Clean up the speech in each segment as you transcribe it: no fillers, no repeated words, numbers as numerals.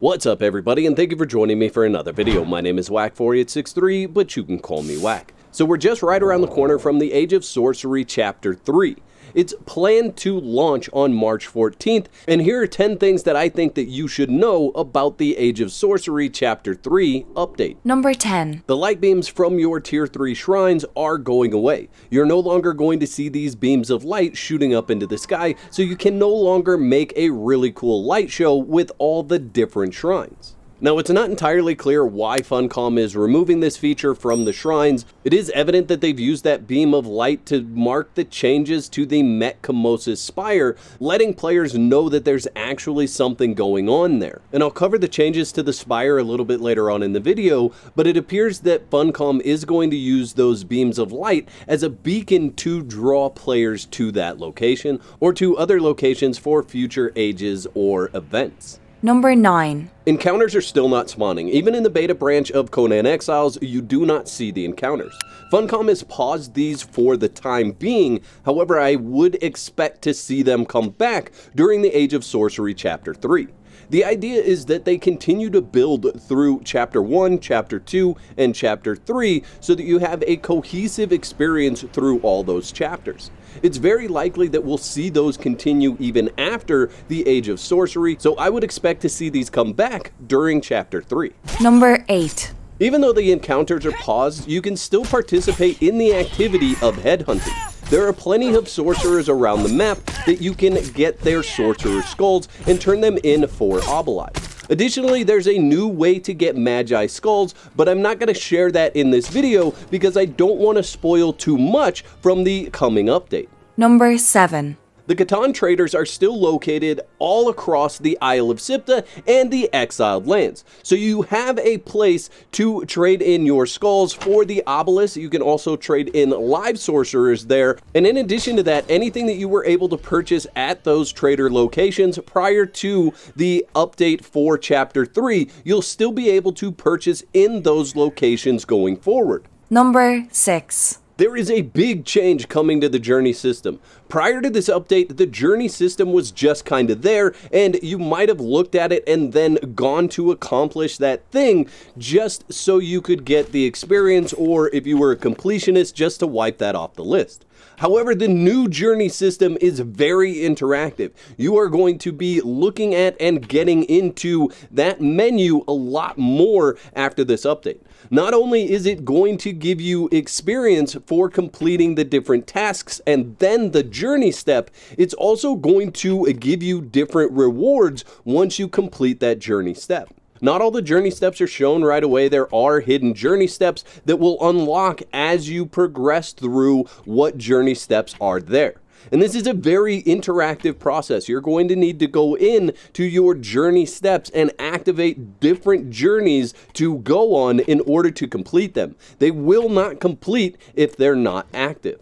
What's up everybody, and thank you for joining me for another video. My name is Whack4863, but you can call me Whack. So we're just right around the corner from the Age of Sorcery Chapter 3. It's planned to launch on March 14th, and here are 10 things that I think that you should know about the Age of Sorcery Chapter 3 update. Number 10. The light beams from your Tier 3 shrines are going away. You're no longer going to see these beams of light shooting up into the sky, so you can no longer make a really cool light show with all the different shrines. Now, it's not entirely clear why Funcom is removing this feature from the shrines. It is evident that they've used that beam of light to mark the changes to the Met Camosis Spire, letting players know that there's actually something going on there. And I'll cover the changes to the Spire a little bit later on in the video, but it appears that Funcom is going to use those beams of light as a beacon to draw players to that location, or to other locations for future ages or events. Number 9. Encounters are still not spawning. Even in the beta branch of Conan Exiles, you do not see the encounters. Funcom has paused these for the time being, however I would expect to see them come back during the Age of Sorcery Chapter 3. The idea is that they continue to build through Chapter 1, Chapter 2, and Chapter 3 so that you have a cohesive experience through all those chapters. It's very likely that we'll see those continue even after the Age of Sorcery, so I would expect to see these come back during Chapter 3. Number 8. Even though the encounters are paused, you can still participate in the activity of headhunting. There are plenty of sorcerers around the map that you can get their sorcerer skulls and turn them in for oboli. Additionally, there's a new way to get magi skulls, but I'm not going to share that in this video because I don't want to spoil too much from the coming update. Number 7. The Catan traders are still located all across the Isle of Sipta and the Exiled lands. So you have a place to trade in your skulls for the obelisks. You can also trade in live sorcerers there. And in addition to that, anything that you were able to purchase at those trader locations prior to the update for Chapter 3, you'll still be able to purchase in those locations going forward. Number 6. There is a big change coming to the journey system. Prior to this update, the journey system was just kind of there, and you might have looked at it and then gone to accomplish that thing just so you could get the experience, or if you were a completionist, just to wipe that off the list. However, the new journey system is very interactive. You are going to be looking at and getting into that menu a lot more after this update. Not only is it going to give you experience for completing the different tasks and then the journey step, it's also going to give you different rewards once you complete that journey step. Not all the journey steps are shown right away. There are hidden journey steps that will unlock as you progress through what journey steps are there. And this is a very interactive process. You're going to need to go in to your journey steps and activate different journeys to go on in order to complete them. They will not complete if they're not active.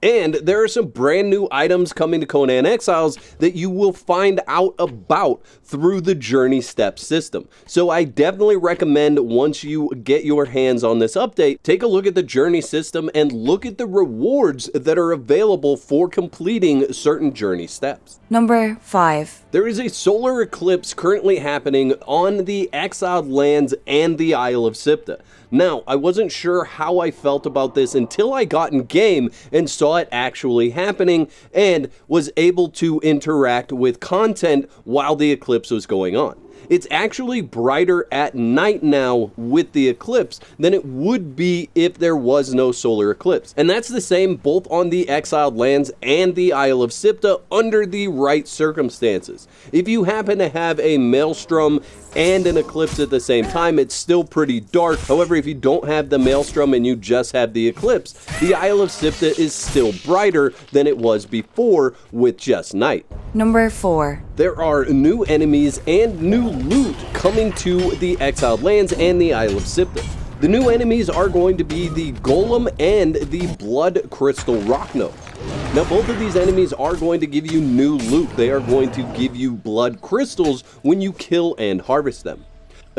And there are some brand new items coming to Conan Exiles that you will find out about through the journey step system. So I definitely recommend, once you get your hands on this update, take a look at the journey system and look at the rewards that are available for completing certain journey steps. Number 5. There is a solar eclipse currently happening on the Exiled lands and the Isle of Sipta. Now, I wasn't sure how I felt about this until I got in game and saw it actually happening and was able to interact with content while the eclipse was going on. It's actually brighter at night now with the eclipse than it would be if there was no solar eclipse. And that's the same both on the Exiled lands and the Isle of Sipta under the right circumstances. If you happen to have a maelstrom and an eclipse at the same time, it's still pretty dark. However, if you don't have the maelstrom and you just have the eclipse, the Isle of Sipta is still brighter than it was before with just night. Number 4. There are new enemies and new loot coming to the Exiled lands and the Isle of Sipta. The new enemies are going to be the Golem and the Blood Crystal Rockno. Now, both of these enemies are going to give you new loot. They are going to give you blood crystals when you kill and harvest them.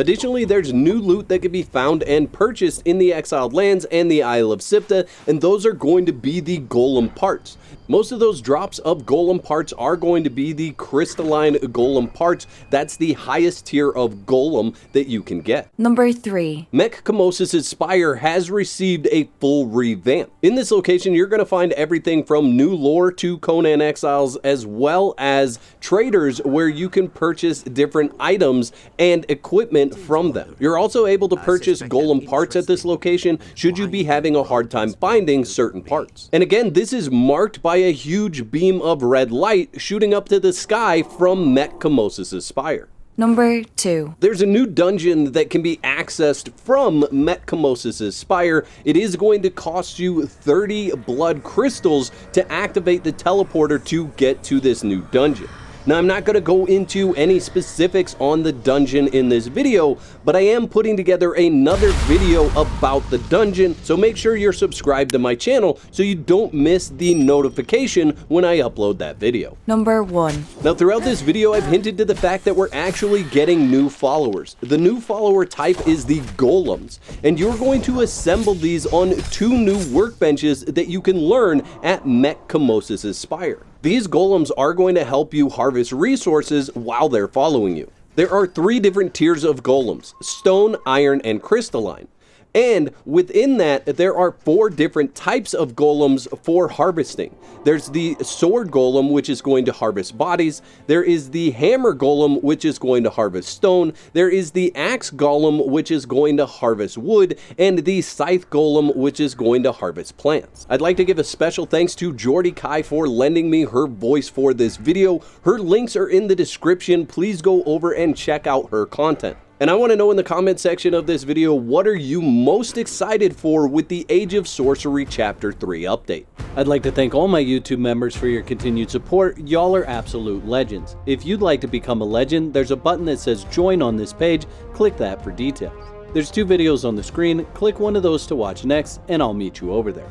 Additionally, there's new loot that can be found and purchased in the Exiled Lands and the Isle of Sipta, and those are going to be the golem parts. Most of those drops of golem parts are going to be the crystalline golem parts. That's the highest tier of golem that you can get. Number 3. Mech Kamosis's Spire has received a full revamp. In this location, you're going to find everything from new lore to Conan Exiles, as well as traders where you can purchase different items and equipment from them. You're also able to purchase golem parts at this location should you be having a hard time finding certain parts. And again, this is marked by a huge beam of red light shooting up to the sky from Mech Kamosis's Spire. Number 2. There's a new dungeon that can be accessed from Mech Kamosis's Spire. It is going to cost you 30 blood crystals to activate the teleporter to get to this new dungeon. Now, I'm not going to go into any specifics on the dungeon in this video, but I am putting together another video about the dungeon, so make sure you're subscribed to my channel so you don't miss the notification when I upload that video. Number 1. Now, throughout this video, I've hinted to the fact that we're actually getting new followers. The new follower type is the golems, and you're going to assemble these on 2 new workbenches that you can learn at Mech Kamosis's Spire. These golems are going to help you harvest resources while they're following you. There are 3 different tiers of golems: stone, iron, and crystalline. And within that, there are 4 different types of golems for harvesting. There's the sword golem, which is going to harvest bodies. There is the hammer golem, which is going to harvest stone. There is the axe golem, which is going to harvest wood. And the scythe golem, which is going to harvest plants. I'd like to give a special thanks to JordeeKai for lending me her voice for this video. Her links are in the description. Please go over and check out her content. And I want to know in the comment section of this video, what are you most excited for with the Age of Sorcery Chapter 3 update? I'd like to thank all my YouTube members for your continued support. Y'all are absolute legends. If you'd like to become a legend, there's a button that says join on this page. Click that for details. There's 2 videos on the screen. Click one of those to watch next, and I'll meet you over there.